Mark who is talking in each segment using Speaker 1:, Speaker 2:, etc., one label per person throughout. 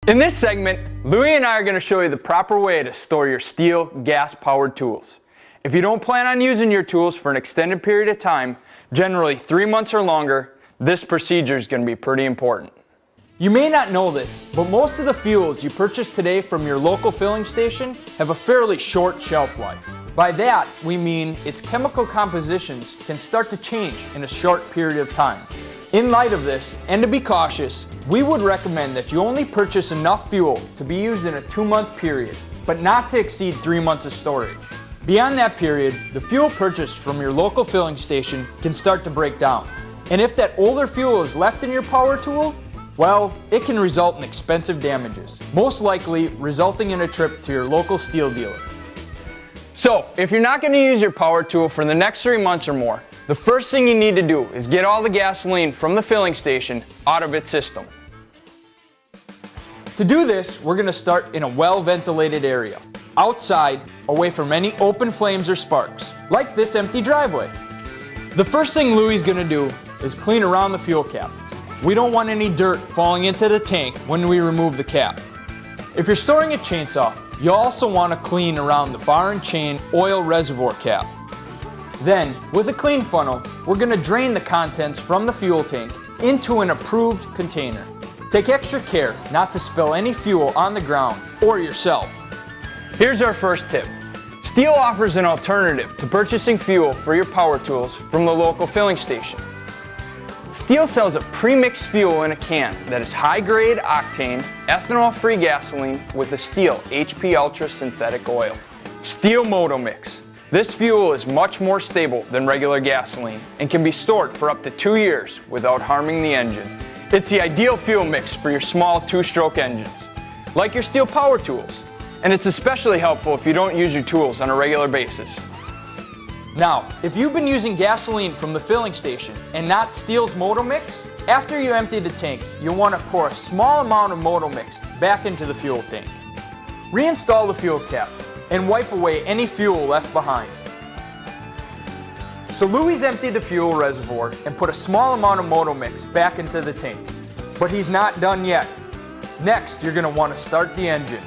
Speaker 1: In this segment, Louie and I are going to show you the proper way to store your STIHL gas-powered tools. If you don't plan on using your tools for an extended period of time, generally 3 months or longer, this procedure is going to be pretty important. You may not know this, but most of the fuels you purchase today from your local filling station have a fairly short shelf life. By that, we mean its chemical compositions can start to change in a short period of time. In light of this, and to be cautious, we would recommend that you only purchase enough fuel to be used in a 2-month period, but not to exceed 3 months of storage. Beyond that period, the fuel purchased from your local filling station can start to break down. And if that older fuel is left in your power tool, well, it can result in expensive damages, most likely resulting in a trip to your local STIHL dealer. So, if you're not going to use your power tool for the next 3 months or more, the first thing you need to do is get all the gasoline from the filling station out of its system. To do this, we're going to start in a well-ventilated area, outside, away from any open flames or sparks, like this empty driveway. The first thing Louie's going to do is clean around the fuel cap. We don't want any dirt falling into the tank when we remove the cap. If you're storing a chainsaw, you also want to clean around the bar and chain oil reservoir cap. Then, with a clean funnel, we're going to drain the contents from the fuel tank into an approved container. Take extra care not to spill any fuel on the ground or yourself. Here's our first tip. STIHL offers an alternative to purchasing fuel for your power tools from the local filling station. STIHL sells a pre-mixed fuel in a can that is high-grade octane, ethanol-free gasoline with a STIHL HP Ultra synthetic oil. STIHL Modal Mix. This fuel is much more stable than regular gasoline and can be stored for up to 2 years without harming the engine. It's the ideal fuel mix for your small 2-stroke engines, like your STIHL power tools, and it's especially helpful if you don't use your tools on a regular basis. Now, if you've been using gasoline from the filling station and not STIHL's Modal Mix, after you empty the tank, you'll want to pour a small amount of Modal Mix back into the fuel tank. Reinstall the fuel cap and wipe away any fuel left behind. So Louie's emptied the fuel reservoir and put a small amount of Modal Mix back into the tank. But he's not done yet. Next, you're going to want to start the engine.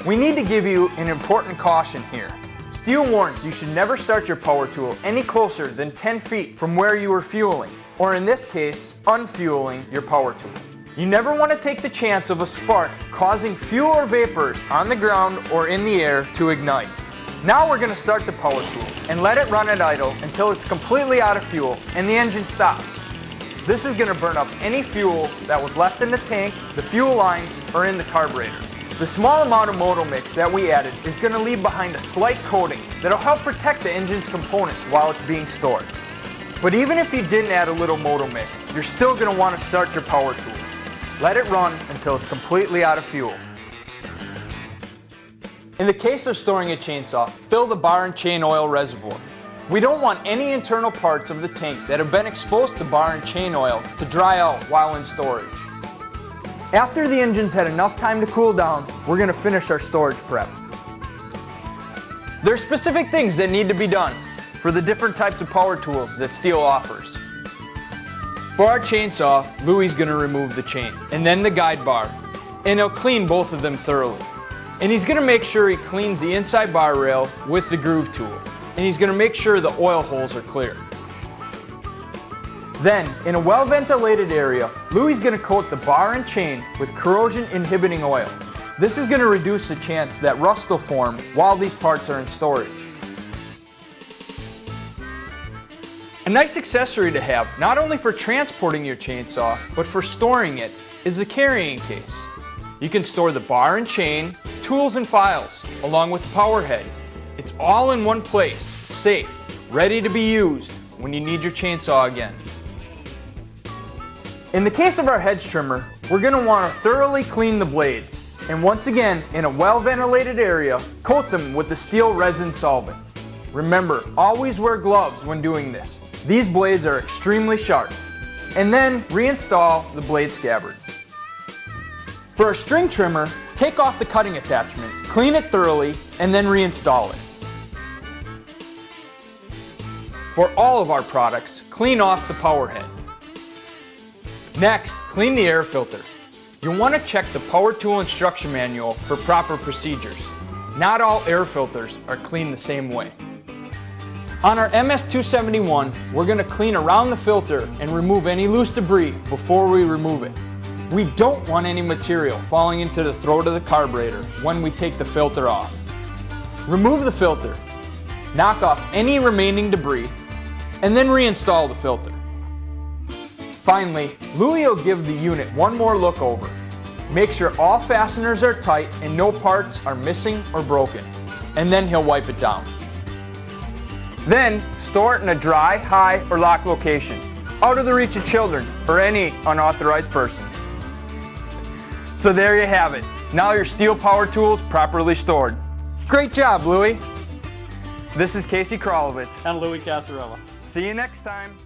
Speaker 1: We need to give you an important caution here. STIHL warns you should never start your power tool any closer than 10 feet from where you are fueling, or in this case, unfueling your power tool. You never want to take the chance of a spark causing fuel or vapors on the ground or in the air to ignite. Now we're going to start the power tool and let it run at idle until it's completely out of fuel and the engine stops. This is going to burn up any fuel that was left in the tank, the fuel lines, or in the carburetor. The small amount of Modal Mix that we added is going to leave behind a slight coating that'll help protect the engine's components while it's being stored. But even if you didn't add a little Modal Mix, you're still going to want to start your power tool. Let it run until it's completely out of fuel. In the case of storing a chainsaw, fill the bar and chain oil reservoir. We don't want any internal parts of the tank that have been exposed to bar and chain oil to dry out while in storage. After the engine's had enough time to cool down, we're going to finish our storage prep. There are specific things that need to be done for the different types of power tools that STIHL offers. For our chainsaw, Louie's going to remove the chain and then the guide bar, and he'll clean both of them thoroughly. And he's going to make sure he cleans the inside bar rail with the groove tool, and he's going to make sure the oil holes are clear. Then, in a well-ventilated area, Louie's going to coat the bar and chain with corrosion inhibiting oil. This is going to reduce the chance that rust will form while these parts are in storage. A nice accessory to have, not only for transporting your chainsaw, but for storing it, is a carrying case. You can store the bar and chain, tools and files, along with the power head. It's all in one place, safe, ready to be used when you need your chainsaw again. In the case of our hedge trimmer, we're going to want to thoroughly clean the blades, and once again, in a well-ventilated area, coat them with the STIHL resin solvent. Remember, always wear gloves when doing this. These blades are extremely sharp. And then reinstall the blade scabbard. For our string trimmer, take off the cutting attachment, clean it thoroughly, and then reinstall it. For all of our products, clean off the power head. Next, clean the air filter. You'll want to check the power tool instruction manual for proper procedures. Not all air filters are cleaned the same way. On our MS271, we're going to clean around the filter and remove any loose debris before we remove it. We don't want any material falling into the throat of the carburetor when we take the filter off. Remove the filter, knock off any remaining debris, and then reinstall the filter. Finally, Louis will give the unit one more look over. Make sure all fasteners are tight and no parts are missing or broken, and then he'll wipe it down. Then, store it in a dry, high, or locked location, out of the reach of children or any unauthorized persons. So there you have it. Now your STIHL power tool's properly stored. Great job, Louis. This is Casey Krolowitz.
Speaker 2: And Louis Casarella.
Speaker 1: See you next time.